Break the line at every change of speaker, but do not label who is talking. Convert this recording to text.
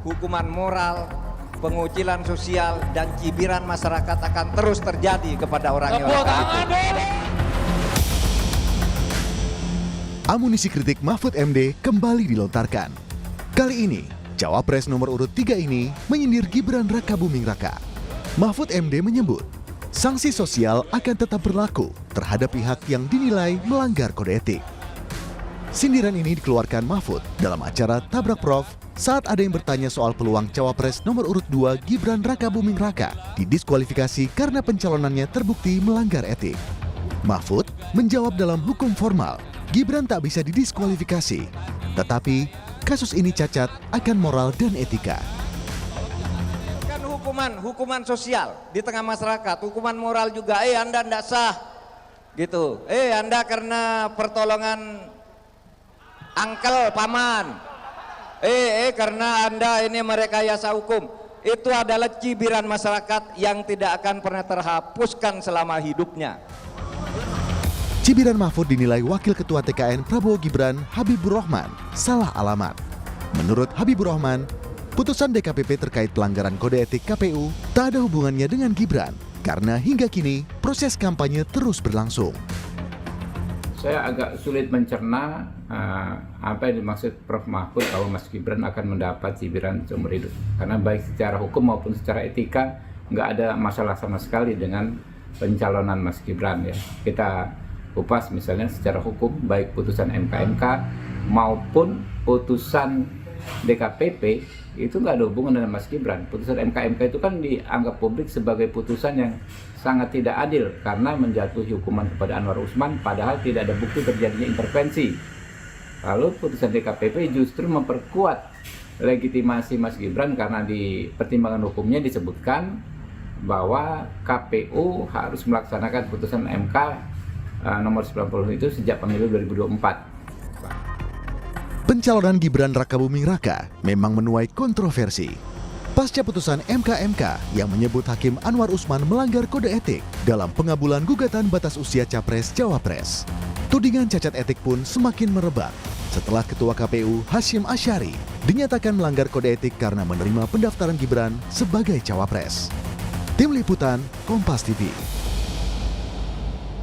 hukuman moral, pengucilan sosial, dan cibiran masyarakat akan terus terjadi kepada orang-orang itu.
Amunisi kritik Mahfud MD kembali dilontarkan. Kali ini, Cawapres nomor urut 3 ini menyindir Gibran Rakabuming Raka. Mahfud MD menyebut, sanksi sosial akan tetap berlaku terhadap pihak yang dinilai melanggar kode etik. Sindiran ini dikeluarkan Mahfud dalam acara Tabrak Prof saat ada yang bertanya soal peluang Cawapres nomor urut 2 Gibran Rakabuming Raka didiskualifikasi karena pencalonannya terbukti melanggar etik. Mahfud menjawab dalam hukum formal, Gibran tak bisa didiskualifikasi, tetapi kasus ini cacat akan moral dan etika.
Kan hukuman sosial di tengah masyarakat, hukuman moral juga. Anda tidak sah, gitu. Anda karena pertolongan angkel paman. Karena Anda ini merekayasa hukum. Itu adalah cibiran masyarakat yang tidak akan pernah terhapuskan selama hidupnya.
Cibiran Mahfud dinilai Wakil Ketua TKN Prabowo Gibran Habibur Rahman salah alamat. Menurut Habibur Rahman, putusan DKPP terkait pelanggaran kode etik KPU tak ada hubungannya dengan Gibran karena hingga kini proses kampanye terus berlangsung.
Saya agak sulit mencerna apa yang dimaksud Prof. Mahfud bahwa Mas Gibran akan mendapat cibiran seumur hidup. Karena baik secara hukum maupun secara etika nggak ada masalah sama sekali dengan pencalonan Mas Gibran ya. Kita kupas misalnya secara hukum baik putusan MK maupun putusan DKPP itu nggak ada hubungan dengan Mas Gibran. Putusan MK itu kan dianggap publik sebagai putusan yang sangat tidak adil karena menjatuhi hukuman kepada Anwar Usman padahal tidak ada bukti terjadinya intervensi. Lalu putusan DKPP justru memperkuat legitimasi Mas Gibran karena di pertimbangan hukumnya disebutkan bahwa KPU harus melaksanakan putusan MK nomor 90 itu sejak pemilu 2024.
Pencalonan Gibran Rakabuming Raka memang menuai kontroversi. Pasca putusan MK yang menyebut Hakim Anwar Usman melanggar kode etik dalam pengabulan gugatan batas usia Capres-Cawapres. Tudingan cacat etik pun semakin merebak setelah Ketua KPU Hasyim Asyari dinyatakan melanggar kode etik karena menerima pendaftaran Gibran sebagai Cawapres. Tim Liputan Kompas TV.